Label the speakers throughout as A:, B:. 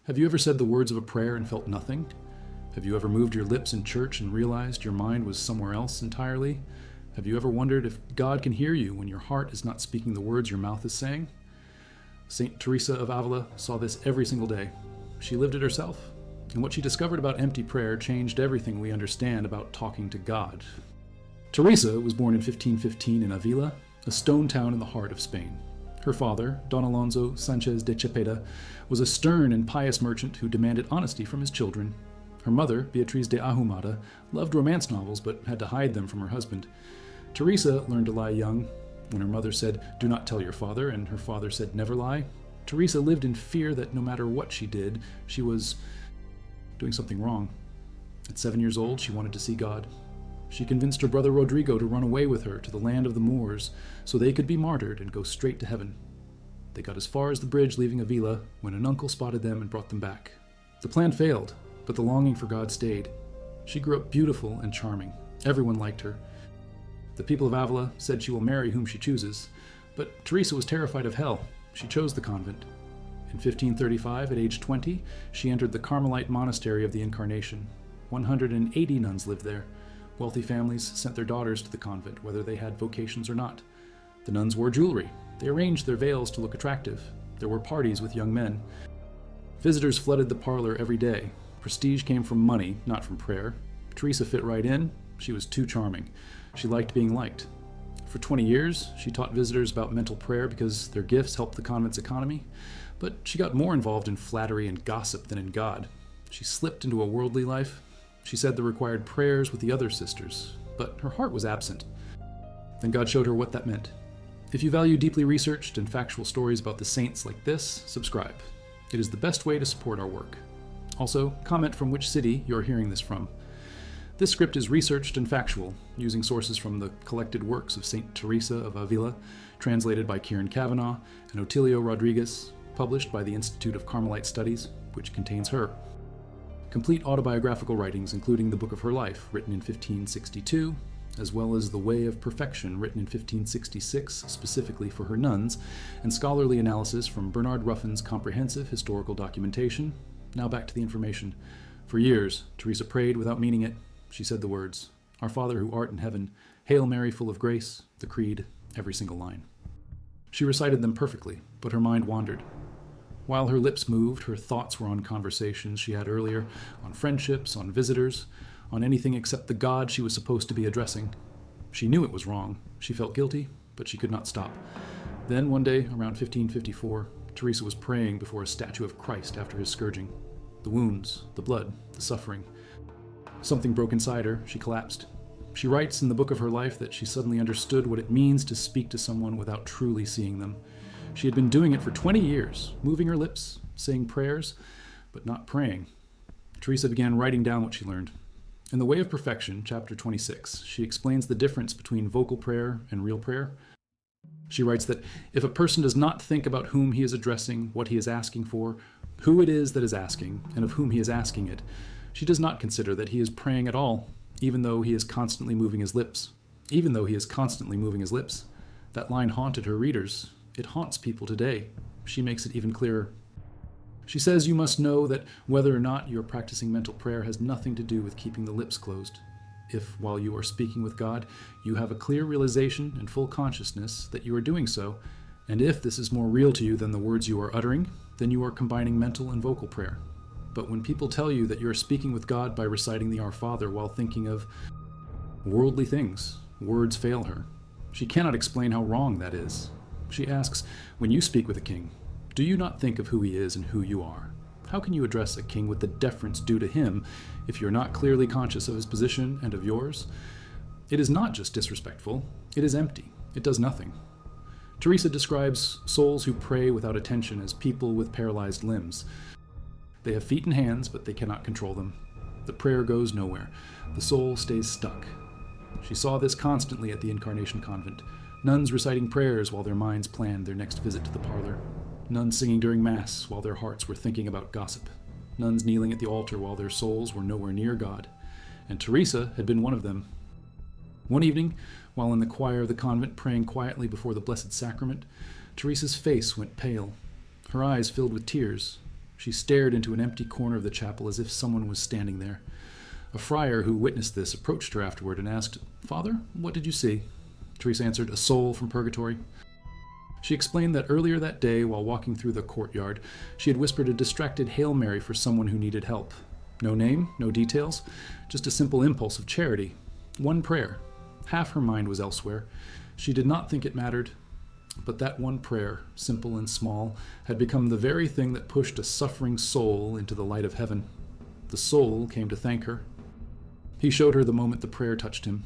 A: Have you ever said the words of a prayer and felt nothing? Have you ever moved your lips in church and realized your mind was somewhere else entirely? Have you ever wondered if God can hear you when your heart is not speaking the words your mouth is saying? Saint Teresa of Ávila saw this every single day. She lived it herself, and what she discovered about empty prayer changed everything we understand about talking to God. Teresa was born in 1515 in Ávila, a stone town in the heart of Spain. Her father, Don Alonso Sanchez de Chepeda, was a stern and pious merchant who demanded honesty from his children. Her mother, Beatriz de Ahumada, loved romance novels but had to hide them from her husband. Teresa learned to lie young. When her mother said, "Do not tell your father," and her father said, "Never lie," Teresa lived in fear that no matter what she did, she was doing something wrong. At 7 years old, she wanted to see God. She convinced her brother Rodrigo to run away with her to the land of the Moors so they could be martyred and go straight to heaven. They got as far as the bridge leaving Avila when an uncle spotted them and brought them back. The plan failed, but the longing for God stayed. She grew up beautiful and charming. Everyone liked her. The people of Avila said she will marry whom she chooses, but Teresa was terrified of hell. She chose the convent. In 1535, at age 20, she entered the Carmelite monastery of the Incarnation. 180 nuns lived there. Wealthy families sent their daughters to the convent, whether they had vocations or not. The nuns wore jewelry. They arranged their veils to look attractive. There were parties with young men. Visitors flooded the parlor every day. Prestige came from money, not from prayer. Teresa fit right in. She was too charming. She liked being liked. For 20 years, she taught visitors about mental prayer because their gifts helped the convent's economy. But she got more involved in flattery and gossip than in God. She slipped into a worldly life. She said the required prayers with the other sisters, but her heart was absent. Then God showed her what that meant. If you value deeply researched and factual stories about the saints like this, subscribe. It is the best way to support our work. Also, comment from which city you're hearing this from. This script is researched and factual, using sources from the collected works of Saint Teresa of Ávila, translated by Kieran Kavanagh and Otilio Rodriguez, published by the Institute of Carmelite Studies, which contains her. Complete autobiographical writings, including the Book of Her Life, written in 1562, as well as The Way of Perfection, written in 1566 specifically for her nuns, and scholarly analysis from Bernard Ruffin's comprehensive historical documentation. Now back to the information. For years, Teresa prayed without meaning it. She said the words, "Our Father who art in heaven, Hail Mary, full of grace," the creed, every single line. She recited them perfectly, but her mind wandered. While her lips moved, her thoughts were on conversations she had earlier, on friendships, on visitors, on anything except the God she was supposed to be addressing. She knew it was wrong. She felt guilty, but she could not stop. Then, one day, around 1554, Teresa was praying before a statue of Christ after his scourging. The wounds, the blood, the suffering. Something broke inside her. She collapsed. She writes in the Book of Her Life that she suddenly understood what it means to speak to someone without truly seeing them. She had been doing it for 20 years, moving her lips, saying prayers, but not praying. Teresa began writing down what she learned. In The Way of Perfection, chapter 26, she explains the difference between vocal prayer and real prayer. She writes that if a person does not think about whom he is addressing, what he is asking for, who it is that is asking, and of whom he is asking it, she does not consider that he is praying at all, even though he is constantly moving his lips. Even though he is constantly moving his lips. That line haunted her readers. It haunts people today. She makes it even clearer. She says you must know that whether or not you are practicing mental prayer has nothing to do with keeping the lips closed. If, while you are speaking with God, you have a clear realization and full consciousness that you are doing so, and if this is more real to you than the words you are uttering, then you are combining mental and vocal prayer. But when people tell you that you are speaking with God by reciting the Our Father while thinking of worldly things, words fail her. She cannot explain how wrong that is. She asks, when you speak with a king, do you not think of who he is and who you are? How can you address a king with the deference due to him if you're not clearly conscious of his position and of yours? It is not just disrespectful, it is empty. It does nothing. Teresa describes souls who pray without attention as people with paralyzed limbs. They have feet and hands, but they cannot control them. The prayer goes nowhere. The soul stays stuck. She saw this constantly at the Incarnation Convent. Nuns reciting prayers while their minds planned their next visit to the parlor. Nuns singing during Mass while their hearts were thinking about gossip. Nuns kneeling at the altar while their souls were nowhere near God. And Teresa had been one of them. One evening, while in the choir of the convent praying quietly before the Blessed Sacrament, Teresa's face went pale. Her eyes filled with tears. She stared into an empty corner of the chapel as if someone was standing there. A friar who witnessed this approached her afterward and asked, "Father, what did you see?" Teresa answered, "A soul from purgatory." She explained that earlier that day, while walking through the courtyard, she had whispered a distracted Hail Mary for someone who needed help. No name, no details, just a simple impulse of charity. One prayer. Half her mind was elsewhere. She did not think it mattered, but that one prayer, simple and small, had become the very thing that pushed a suffering soul into the light of heaven. The soul came to thank her. He showed her the moment the prayer touched him.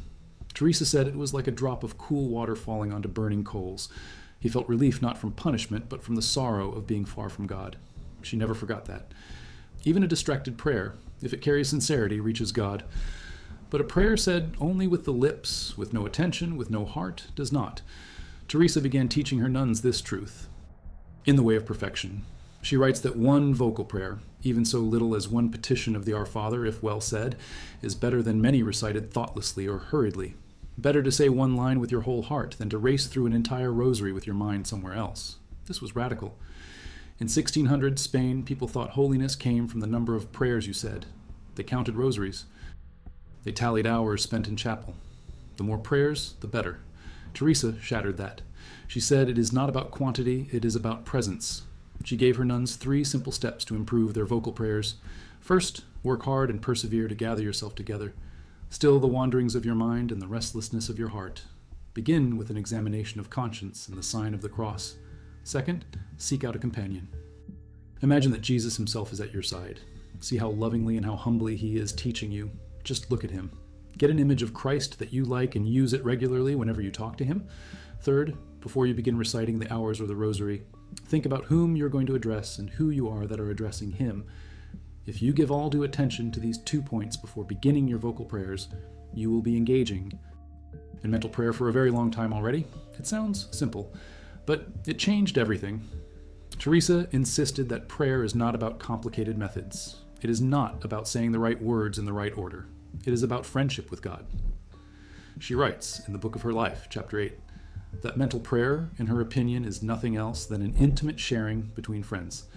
A: Teresa said it was like a drop of cool water falling onto burning coals. He felt relief not from punishment, but from the sorrow of being far from God. She never forgot that. Even a distracted prayer, if it carries sincerity, reaches God. But a prayer said only with the lips, with no attention, with no heart, does not. Teresa began teaching her nuns this truth. In the Way of Perfection, she writes that one vocal prayer, even so little as one petition of the Our Father, if well said, is better than many recited thoughtlessly or hurriedly. Better to say one line with your whole heart than to race through an entire rosary with your mind somewhere else. This was radical. In 1600 Spain, people thought holiness came from the number of prayers you said. They counted rosaries. They tallied hours spent in chapel. The more prayers, the better. Teresa shattered that. She said it is not about quantity, it is about presence. She gave her nuns 3 simple steps to improve their vocal prayers. First, work hard and persevere to gather yourself together. Still the wanderings of your mind and the restlessness of your heart. Begin with an examination of conscience and the sign of the cross. Second, seek out a companion. Imagine that Jesus himself is at your side. See how lovingly and how humbly he is teaching you. Just look at him. Get an image of Christ that you like and use it regularly whenever you talk to him. Third, before you begin reciting the hours or the rosary, think about whom you're going to address and who you are that are addressing him. If you give all due attention to these 2 points before beginning your vocal prayers, you will be engaging in mental prayer for a very long time already. It sounds simple, but it changed everything. Teresa insisted that prayer is not about complicated methods. It is not about saying the right words in the right order. It is about friendship with God. She writes in the book of her life, chapter 8, that mental prayer, in her opinion, is nothing else than an intimate sharing between friends.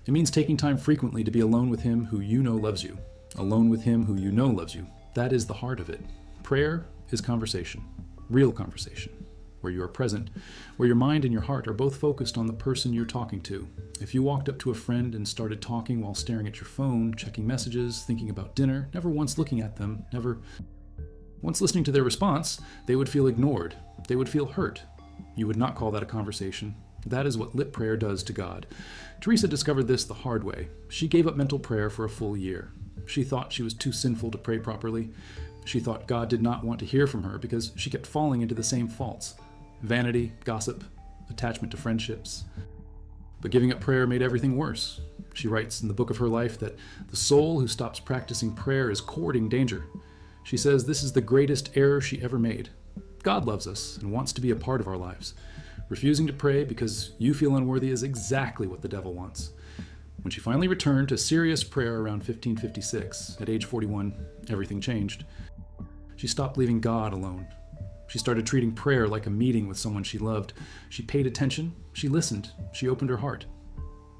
A: It means taking time frequently to be alone with him who you know loves you, alone with him who you know loves you. That is the heart of it. Prayer is conversation, real conversation, where you are present, where your mind and your heart are both focused on the person you're talking to. If you walked up to a friend and started talking while staring at your phone, checking messages, thinking about dinner, never once looking at them, never once listening to their response, they would feel ignored. They would feel hurt. You would not call that a conversation. That is what lip prayer does to God. Teresa discovered this the hard way. She gave up mental prayer for a full year. She thought she was too sinful to pray properly. She thought God did not want to hear from her because she kept falling into the same faults: vanity, gossip, attachment to friendships. But giving up prayer made everything worse. She writes in the book of her life that the soul who stops practicing prayer is courting danger. She says this is the greatest error she ever made. God loves us and wants to be a part of our lives. Refusing to pray because you feel unworthy is exactly what the devil wants. When she finally returned to serious prayer around 1556, at age 41, everything changed. She stopped leaving God alone. She started treating prayer like a meeting with someone she loved. She paid attention, she listened, she opened her heart.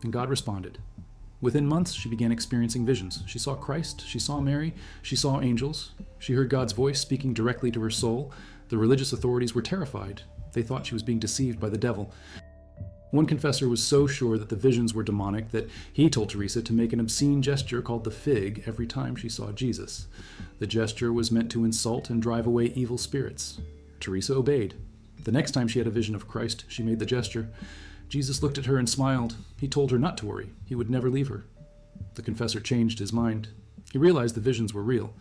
A: And God responded. Within months, she began experiencing visions. She saw Christ, she saw Mary, she saw angels. She heard God's voice speaking directly to her soul. The religious authorities were terrified. They thought she was being deceived by the devil. One confessor was so sure that the visions were demonic that he told Teresa to make an obscene gesture called the fig every time she saw Jesus. The gesture was meant to insult and drive away evil spirits. Teresa obeyed. The next time she had a vision of Christ, she made the gesture. Jesus looked at her and smiled. He told her not to worry. He would never leave her. The confessor changed his mind. He realized the visions were real.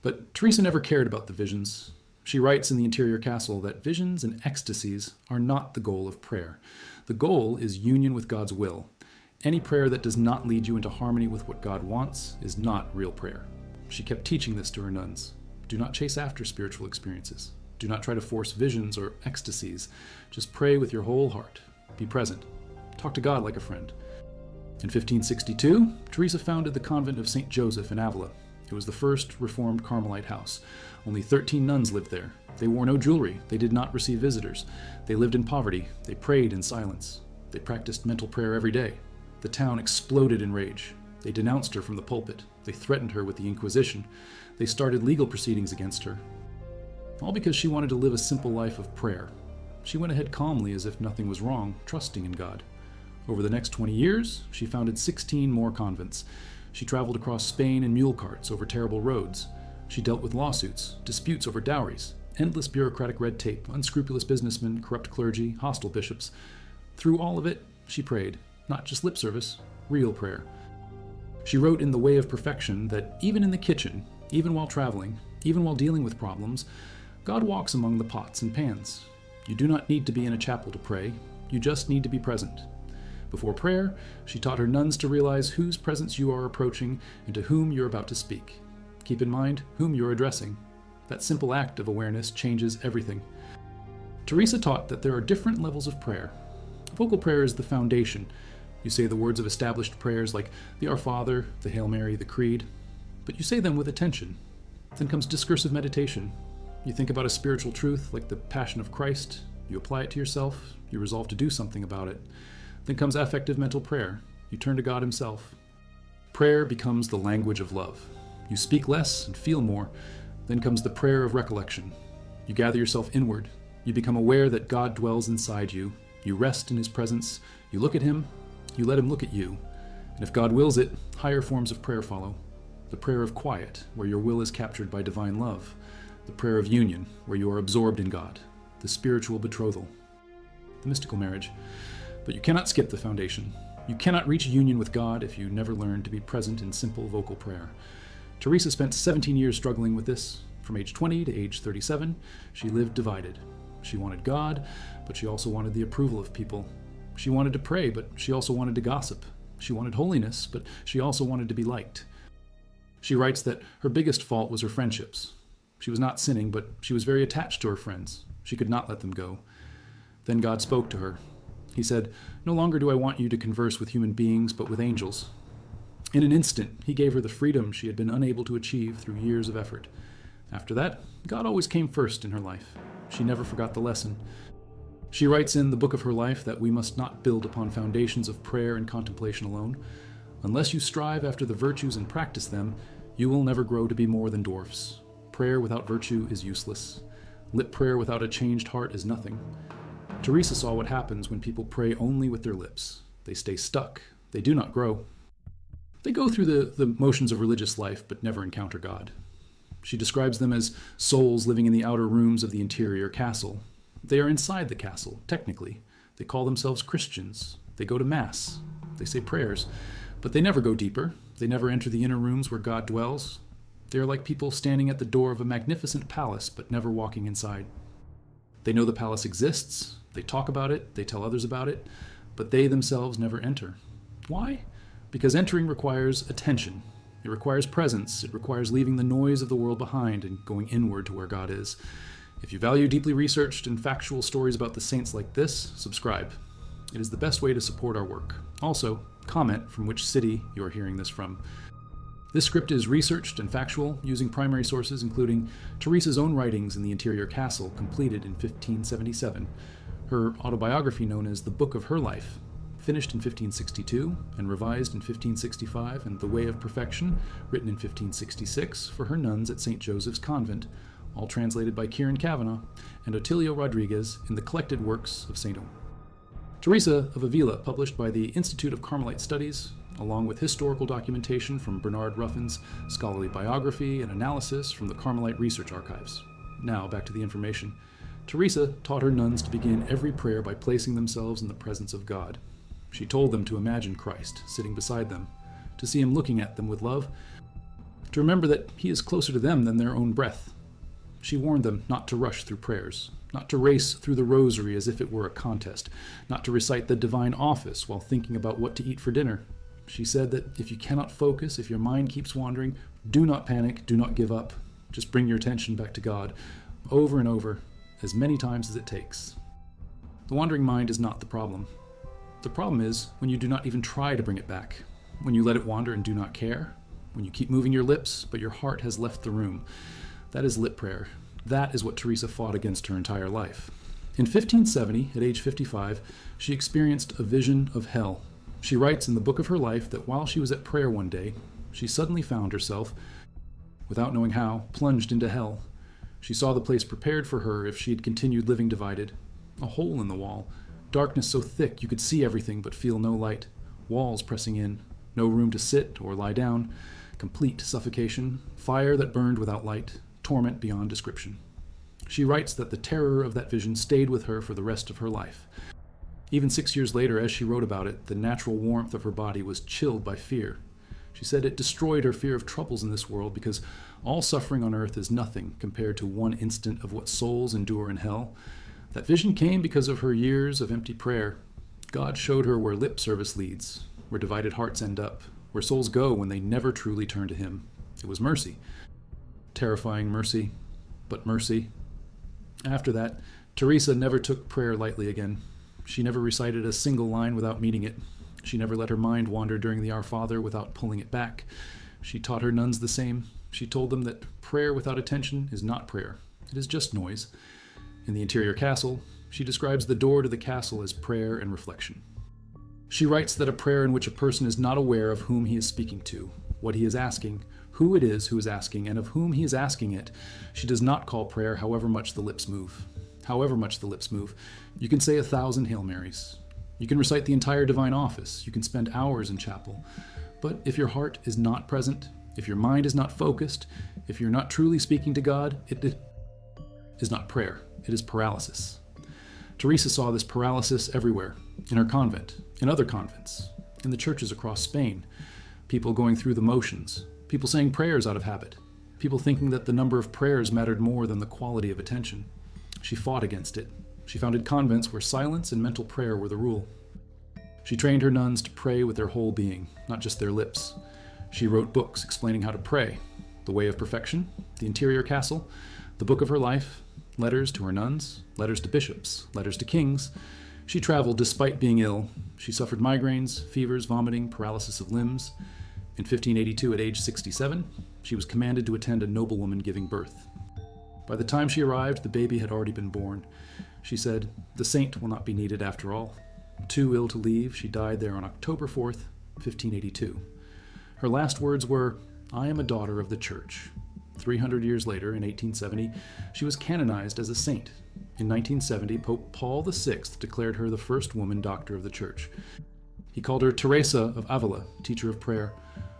A: But Teresa never cared about the visions. She writes in The Interior Castle that visions and ecstasies are not the goal of prayer. The goal is union with God's will. Any prayer that does not lead you into harmony with what God wants is not real prayer. She kept teaching this to her nuns. Do not chase after spiritual experiences. Do not try to force visions or ecstasies. Just pray with your whole heart. Be present. Talk to God like a friend. In 1562, Teresa founded the convent of St. Joseph in Ávila. It was the first Reformed Carmelite house. Only 13 nuns lived there. They wore no jewelry. They did not receive visitors. They lived in poverty. They prayed in silence. They practiced mental prayer every day. The town exploded in rage. They denounced her from the pulpit. They threatened her with the Inquisition. They started legal proceedings against her. All because she wanted to live a simple life of prayer. She went ahead calmly as if nothing was wrong, trusting in God. Over the next 20 years, she founded 16 more convents. She traveled across Spain in mule carts over terrible roads. She dealt with lawsuits, disputes over dowries, endless bureaucratic red tape, unscrupulous businessmen, corrupt clergy, hostile bishops. Through all of it, she prayed, not just lip service, real prayer. She wrote in The Way of Perfection that even in the kitchen, even while traveling, even while dealing with problems, God walks among the pots and pans. You do not need to be in a chapel to pray. You just need to be present. Before prayer, she taught her nuns to realize whose presence you are approaching and to whom you're about to speak. Keep in mind whom you're addressing. That simple act of awareness changes everything. Teresa taught that there are different levels of prayer. Vocal prayer is the foundation. You say the words of established prayers like the Our Father, the Hail Mary, the Creed, but you say them with attention. Then comes discursive meditation. You think about a spiritual truth like the Passion of Christ, you apply it to yourself, you resolve to do something about it. Then comes affective mental prayer. You turn to God Himself. Prayer becomes the language of love. You speak less and feel more. Then comes the prayer of recollection. You gather yourself inward. You become aware that God dwells inside you. You rest in His presence. You look at Him. You let Him look at you. And if God wills it, higher forms of prayer follow. The prayer of quiet, where your will is captured by divine love. The prayer of union, where you are absorbed in God. The spiritual betrothal. The mystical marriage. But you cannot skip the foundation. You cannot reach union with God if you never learn to be present in simple vocal prayer. Teresa spent 17 years struggling with this. From age 20 to age 37, she lived divided. She wanted God, but she also wanted the approval of people. She wanted to pray, but she also wanted to gossip. She wanted holiness, but she also wanted to be liked. She writes that her biggest fault was her friendships. She was not sinning, but she was very attached to her friends. She could not let them go. Then God spoke to her. He said, "No longer do I want you to converse with human beings, but with angels." In an instant, He gave her the freedom she had been unable to achieve through years of effort. After that, God always came first in her life. She never forgot the lesson. She writes in the book of her life that we must not build upon foundations of prayer and contemplation alone. Unless you strive after the virtues and practice them, you will never grow to be more than dwarfs. Prayer without virtue is useless. Lip prayer without a changed heart is nothing. Teresa saw what happens when people pray only with their lips. They stay stuck. They do not grow. They go through the motions of religious life, but never encounter God. She describes them as souls living in the outer rooms of the interior castle. They are inside the castle, technically. They call themselves Christians. They go to Mass. They say prayers. But they never go deeper. They never enter the inner rooms where God dwells. They are like people standing at the door of a magnificent palace, but never walking inside. They know the palace exists. They talk about it. They tell others about it. But they themselves never enter. Why? Because entering requires attention. It requires presence. It requires leaving the noise of the world behind and going inward to where God is. If you value deeply researched and factual stories about the saints like this, subscribe. It is the best way to support our work. Also, comment from which city you are hearing this from. This script is researched and factual, using primary sources including Teresa's own writings in the interior castle, completed in 1577, her autobiography known as The Book of Her Life, finished in 1562 and revised in 1565, and The Way of Perfection, written in 1566 for her nuns at St. Joseph's Convent, all translated by Kieran Kavanagh and Otilio Rodriguez in the collected works of Saint Teresa of Ávila, published by the Institute of Carmelite Studies, along with historical documentation from Bernard Ruffin's scholarly biography and analysis from the Carmelite Research Archives. Now, back to the information. Teresa taught her nuns to begin every prayer by placing themselves in the presence of God. She told them to imagine Christ sitting beside them, to see Him looking at them with love, to remember that He is closer to them than their own breath. She warned them not to rush through prayers, not to race through the rosary as if it were a contest, not to recite the divine office while thinking about what to eat for dinner. She said that if you cannot focus, if your mind keeps wandering, do not panic, do not give up. Just bring your attention back to God, over and over, as many times as it takes. The wandering mind is not the problem. The problem is when you do not even try to bring it back, when you let it wander and do not care, when you keep moving your lips, but your heart has left the room. That is lip prayer. That is what Teresa fought against her entire life. In 1570, at age 55, she experienced a vision of hell. She writes in the book of her life that while she was at prayer one day, she suddenly found herself, without knowing how, plunged into hell. She saw the place prepared for her if she had continued living divided. A hole in the wall, darkness so thick you could see everything but feel no light, walls pressing in, no room to sit or lie down, complete suffocation, fire that burned without light, torment beyond description. She writes that the terror of that vision stayed with her for the rest of her life. Even 6 years later, as she wrote about it, the natural warmth of her body was chilled by fear. She said it destroyed her fear of troubles in this world because all suffering on earth is nothing compared to one instant of what souls endure in hell. That vision came because of her years of empty prayer. God showed her where lip service leads, where divided hearts end up, where souls go when they never truly turn to Him. It was mercy. Terrifying mercy, but mercy. After that, Teresa never took prayer lightly again. She never recited a single line without meaning it. She never let her mind wander during the Our Father without pulling it back. She taught her nuns the same. She told them that prayer without attention is not prayer. It is just noise. In the interior castle, she describes the door to the castle as prayer and reflection. She writes that a prayer in which a person is not aware of whom he is speaking to, what he is asking, who it is who is asking, and of whom he is asking it, she does not call prayer however much the lips move. However much the lips move. You can say 1,000 Hail Marys. You can recite the entire divine office. You can spend hours in chapel. But if your heart is not present, if your mind is not focused, if you're not truly speaking to God, it is not prayer. It is paralysis. Teresa saw this paralysis everywhere, in her convent, in other convents, in the churches across Spain, people going through the motions, people saying prayers out of habit, people thinking that the number of prayers mattered more than the quality of attention. She fought against it. She founded convents where silence and mental prayer were the rule. She trained her nuns to pray with their whole being, not just their lips. She wrote books explaining how to pray, The Way of Perfection, The Interior Castle, the book of her life, letters to her nuns, letters to bishops, letters to kings. She traveled despite being ill. She suffered migraines, fevers, vomiting, paralysis of limbs. In 1582, at age 67, she was commanded to attend a noblewoman giving birth. By the time she arrived, the baby had already been born. She said, "The saint will not be needed after all." Too ill to leave, she died there on October 4th, 1582. Her last words were, "I am a daughter of the Church." 300 years later, in 1870, she was canonized as a saint. In 1970, Pope Paul VI declared her the first woman doctor of the Church. He called her Teresa of Ávila, teacher of prayer.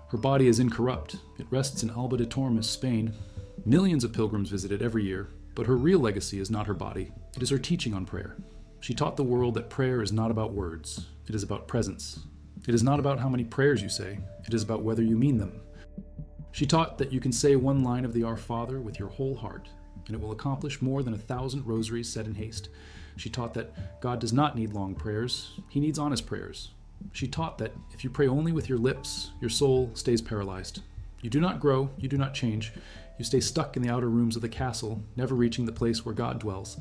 A: Her body is incorrupt. It rests in Alba de Tormes, Spain. Millions of pilgrims visit it every year, but her real legacy is not her body. It is her teaching on prayer. She taught the world that prayer is not about words. It is about presence. It is not about how many prayers you say. It is about whether you mean them. She taught that you can say one line of the Our Father with your whole heart, and it will accomplish more than 1,000 rosaries said in haste. She taught that God does not need long prayers. He needs honest prayers. She taught that if you pray only with your lips, your soul stays paralyzed. You do not grow. You do not change. You stay stuck in the outer rooms of the castle, never reaching the place where God dwells.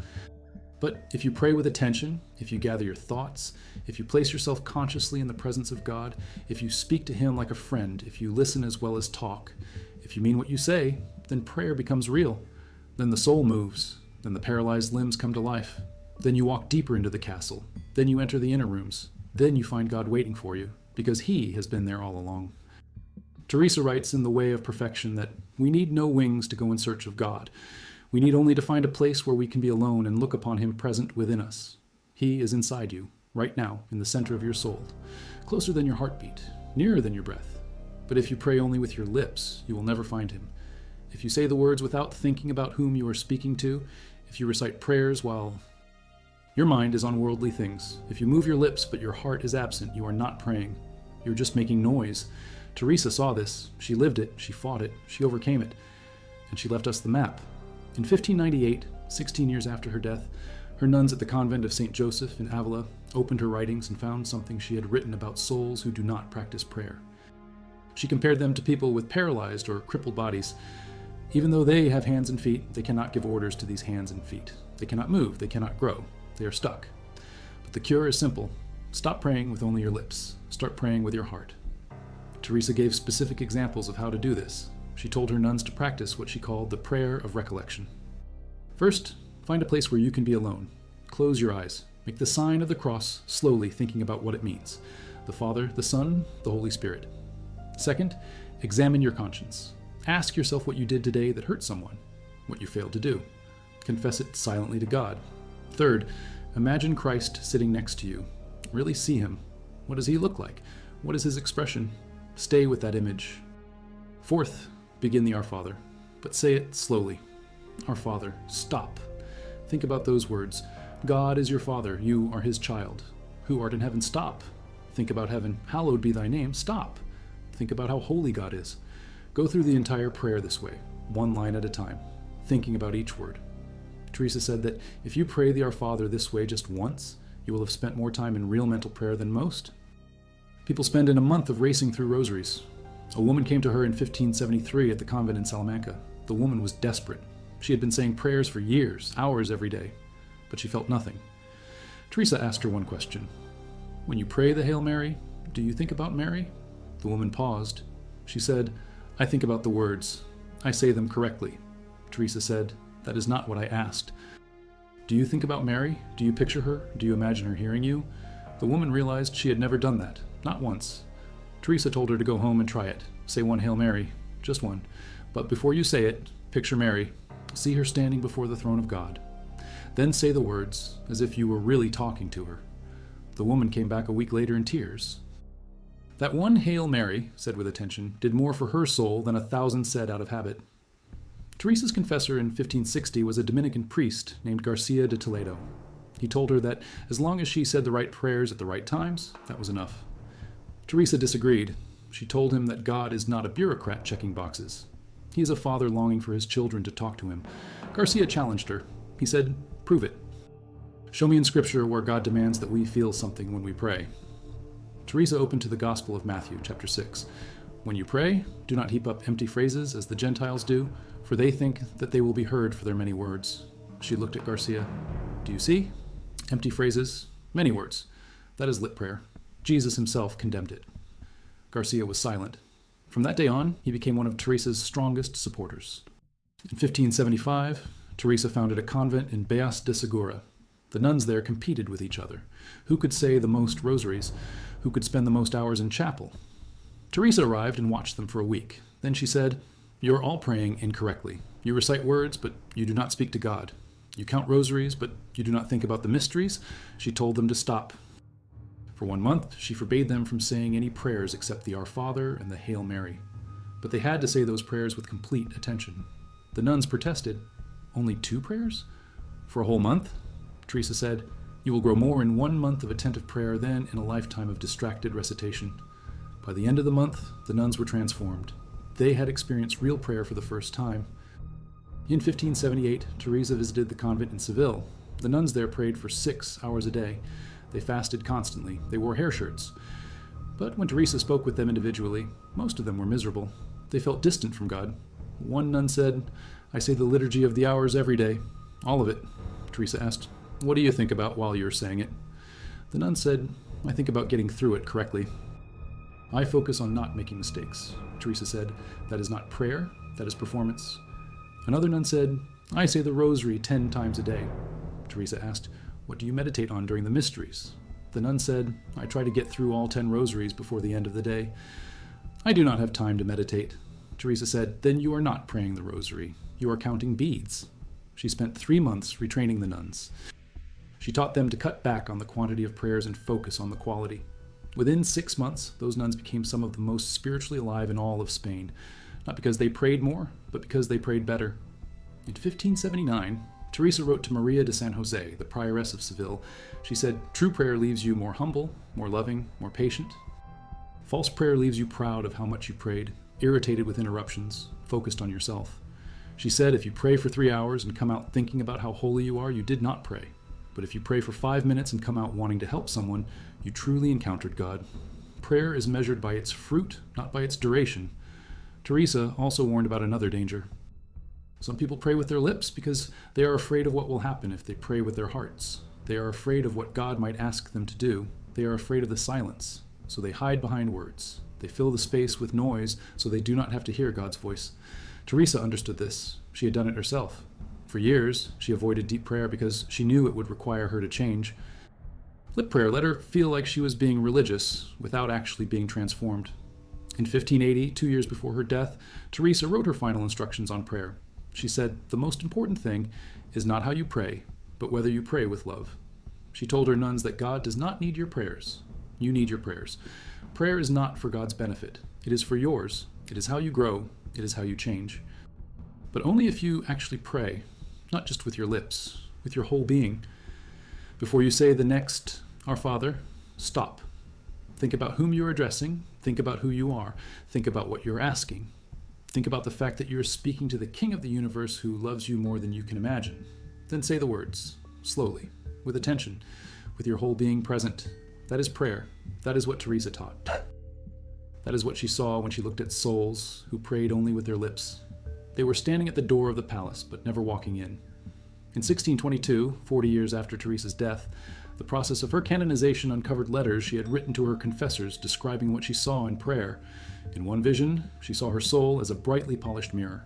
A: But if you pray with attention, if you gather your thoughts, if you place yourself consciously in the presence of God, if you speak to Him like a friend, if you listen as well as talk, if you mean what you say, then prayer becomes real. Then the soul moves. Then the paralyzed limbs come to life. Then you walk deeper into the castle. Then you enter the inner rooms. Then you find God waiting for you, because He has been there all along. Teresa writes in The Way of Perfection that we need no wings to go in search of God. We need only to find a place where we can be alone and look upon Him present within us. He is inside you, right now, in the center of your soul, closer than your heartbeat, nearer than your breath. But if you pray only with your lips, you will never find Him. If you say the words without thinking about whom you are speaking to, if you recite prayers while your mind is on worldly things, if you move your lips but your heart is absent, you are not praying. You're just making noise. Teresa saw this. She lived it. She fought it. She overcame it. And she left us the map. In 1598, 16 years after her death, her nuns at the convent of St. Joseph in Ávila opened her writings and found something she had written about souls who do not practice prayer. She compared them to people with paralyzed or crippled bodies. Even though they have hands and feet, they cannot give orders to these hands and feet. They cannot move. They cannot grow. They are stuck. But the cure is simple. Stop praying with only your lips. Start praying with your heart. Teresa gave specific examples of how to do this. She told her nuns to practice what she called the prayer of recollection. First, find a place where you can be alone. Close your eyes. Make the sign of the cross slowly, thinking about what it means. the Father, the Son, the Holy Spirit. Second, examine your conscience. Ask yourself what you did today that hurt someone, what you failed to do. Confess it silently to God. Third, imagine Christ sitting next to you. Really see him. What does he look like? What is his expression? Stay with that image. Fourth, begin the Our Father, but say it slowly. Our Father, stop. Think about those words. God is your Father, you are his child. Who art in heaven, stop. Think about heaven. Hallowed be thy name, stop. Think about how holy God is. Go through the entire prayer this way, one line at a time, thinking about each word. Teresa said that if you pray the Our Father this way just once, you will have spent more time in real mental prayer than most. People spend in a month of racing through rosaries. A woman came to her in 1573 at the convent in Salamanca. The woman was desperate. She had been saying prayers for years, hours every day, but she felt nothing. Teresa asked her one question. When you pray the Hail Mary, do you think about Mary? The woman paused. She said, I think about the words. I say them correctly. Teresa said, that is not what I asked. Do you think about Mary? Do you picture her? Do you imagine her hearing you? The woman realized she had never done that, not once. Teresa told her to go home and try it. Say one Hail Mary, just one. But before you say it, picture Mary. See her standing before the throne of God. Then say the words as if you were really talking to her. The woman came back a week later in tears. That one Hail Mary, said with attention, did more for her soul than 1,000 said out of habit. Teresa's confessor in 1560 was a Dominican priest named Garcia de Toledo. He told her that as long as she said the right prayers at the right times, that was enough. Teresa disagreed. She told him that God is not a bureaucrat checking boxes. He is a father longing for his children to talk to him. Garcia challenged her. He said, prove it. Show me in Scripture where God demands that we feel something when we pray. Teresa opened to the Gospel of Matthew, chapter 6. When you pray, do not heap up empty phrases as the Gentiles do, for they think that they will be heard for their many words. She looked at Garcia. Do you see? Empty phrases, many words. That is lip prayer. Jesus himself condemned it. Garcia was silent. From that day on, he became one of Teresa's strongest supporters. In 1575, Teresa founded a convent in Beas de Segura. The nuns there competed with each other. Who could say the most rosaries? Who could spend the most hours in chapel? Teresa arrived and watched them for a week. Then she said, you are all praying incorrectly. You recite words, but you do not speak to God. You count rosaries, but you do not think about the mysteries. She told them to stop. For 1 month, she forbade them from saying any prayers except the Our Father and the Hail Mary. But they had to say those prayers with complete attention. The nuns protested. Only 2 prayers? For a whole month? Teresa said, you will grow more in 1 month of attentive prayer than in a lifetime of distracted recitation. By the end of the month, the nuns were transformed. They had experienced real prayer for the first time. In 1578, Teresa visited the convent in Seville. The nuns there prayed for 6 hours a day. They fasted constantly. They wore hair shirts. But when Teresa spoke with them individually, most of them were miserable. They felt distant from God. One nun said, I say the liturgy of the hours every day. All of it. Teresa asked, what do you think about while you're saying it? The nun said, I think about getting through it correctly. I focus on not making mistakes. Teresa said, that is not prayer, that is performance. Another nun said, I say the rosary 10 times a day. Teresa asked, what do you meditate on during the mysteries? The nun said, I try to get through all 10 rosaries before the end of the day. I do not have time to meditate. Teresa said, then you are not praying the rosary. You are counting beads. She spent 3 months retraining the nuns. She taught them to cut back on the quantity of prayers and focus on the quality. Within 6 months, those nuns became some of the most spiritually alive in all of Spain, not because they prayed more, but because they prayed better. In 1579, Teresa wrote to Maria de San Jose, the prioress of Seville. She said, true prayer leaves you more humble, more loving, more patient. False prayer leaves you proud of how much you prayed, irritated with interruptions, focused on yourself. She said, if you pray for 3 hours and come out thinking about how holy you are, you did not pray. But if you pray for 5 minutes and come out wanting to help someone, you truly encountered God. Prayer is measured by its fruit, not by its duration. Teresa also warned about another danger. Some people pray with their lips because they are afraid of what will happen if they pray with their hearts. They are afraid of what God might ask them to do. They are afraid of the silence, so they hide behind words. They fill the space with noise so they do not have to hear God's voice. Teresa understood this. She had done it herself. For years, she avoided deep prayer because she knew it would require her to change. Lip prayer let her feel like she was being religious without actually being transformed. In 1580, 2 years before her death, Teresa wrote her final instructions on prayer. She said, "The most important thing is not how you pray, but whether you pray with love." She told her nuns that God does not need your prayers. You need your prayers. Prayer is not for God's benefit. It is for yours. It is how you grow. It is how you change. But only if you actually pray, not just with your lips, with your whole being. Before you say the next, "Our Father," stop. Think about whom you're addressing. Think about who you are. Think about what you're asking. Think about the fact that you're speaking to the King of the universe who loves you more than you can imagine. Then say the words, slowly, with attention, with your whole being present. That is prayer. That is what Teresa taught. That is what she saw when she looked at souls who prayed only with their lips. They were standing at the door of the palace, but never walking in. In 1622, 40 years after Teresa's death, the process of her canonization uncovered letters she had written to her confessors describing what she saw in prayer. In one vision, she saw her soul as a brightly polished mirror.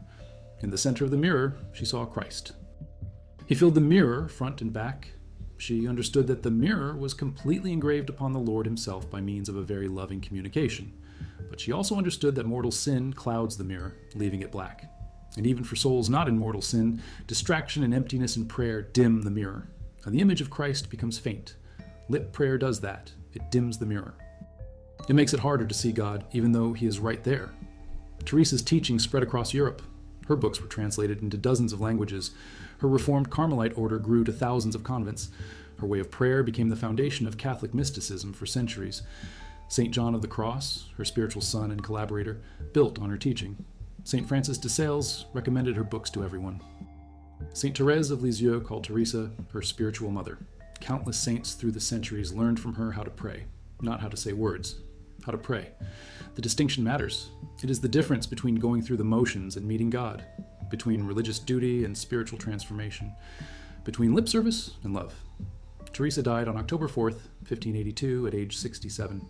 A: In the center of the mirror, she saw Christ. He filled the mirror, front and back. She understood that the mirror was completely engraved upon the Lord himself by means of a very loving communication. But she also understood that mortal sin clouds the mirror, leaving it black. And even for souls not in mortal sin, distraction and emptiness in prayer dim the mirror, and the image of Christ becomes faint. Lip prayer does that. It dims the mirror. It makes it harder to see God, even though he is right there. Teresa's teaching spread across Europe. Her books were translated into dozens of languages. Her Reformed Carmelite order grew to thousands of convents. Her way of prayer became the foundation of Catholic mysticism for centuries. St. John of the Cross, her spiritual son and collaborator, built on her teaching. St. Francis de Sales recommended her books to everyone. Saint Teresa of Lisieux called Teresa her spiritual mother. Countless saints through the centuries learned from her how to pray, not how to say words, how to pray. The distinction matters. It is the difference between going through the motions and meeting God, between religious duty and spiritual transformation, between lip service and love. Teresa died on October 4th, 1582, at age 67.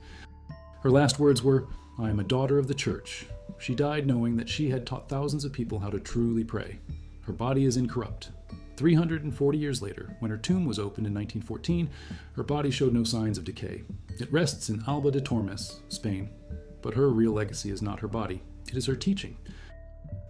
A: Her last words were, "I am a daughter of the Church." She died knowing that she had taught thousands of people how to truly pray. Her body is incorrupt. 340 years later, when her tomb was opened in 1914, her body showed no signs of decay. It rests in Alba de Tormes, Spain. But her real legacy is not her body. It is her teaching.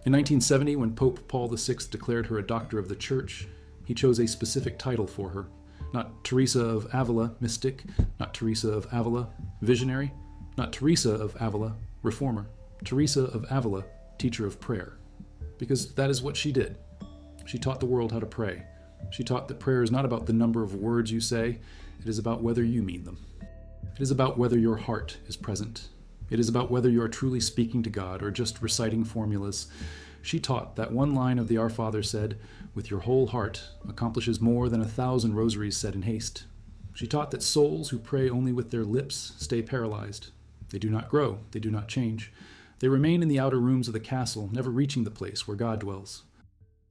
A: In 1970, when Pope Paul VI declared her a doctor of the Church, he chose a specific title for her. Not Teresa of Ávila, mystic. Not Teresa of Ávila, visionary. Not Teresa of Ávila, reformer. Teresa of Ávila, teacher of prayer. Because that is what she did. She taught the world how to pray. She taught that prayer is not about the number of words you say, it is about whether you mean them. It is about whether your heart is present. It is about whether you are truly speaking to God or just reciting formulas. She taught that one line of the Our Father said, "With your whole heart," accomplishes more than 1,000 rosaries said in haste. She taught that souls who pray only with their lips stay paralyzed. They do not grow. They do not change. They remain in the outer rooms of the castle, never reaching the place where God dwells.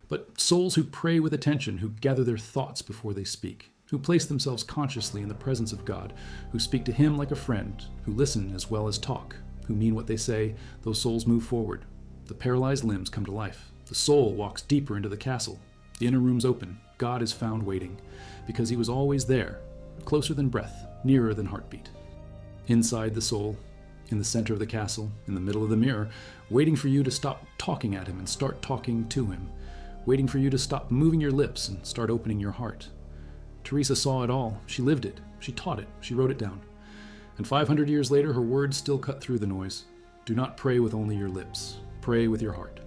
A: But souls who pray with attention, who gather their thoughts before they speak, who place themselves consciously in the presence of God, who speak to him like a friend, who listen as well as talk, who mean what they say, those souls move forward. The paralyzed limbs come to life. The soul walks deeper into the castle. The inner rooms open. God is found waiting, because he was always there, closer than breath, nearer than heartbeat. Inside the soul, in the center of the castle, in the middle of the mirror, waiting for you to stop talking at him and start talking to him, waiting for you to stop moving your lips and start opening your heart. Teresa saw it all. She lived it. She taught it. She wrote it down. And 500 years later, her words still cut through the noise. Do not pray with only your lips. Pray with your heart.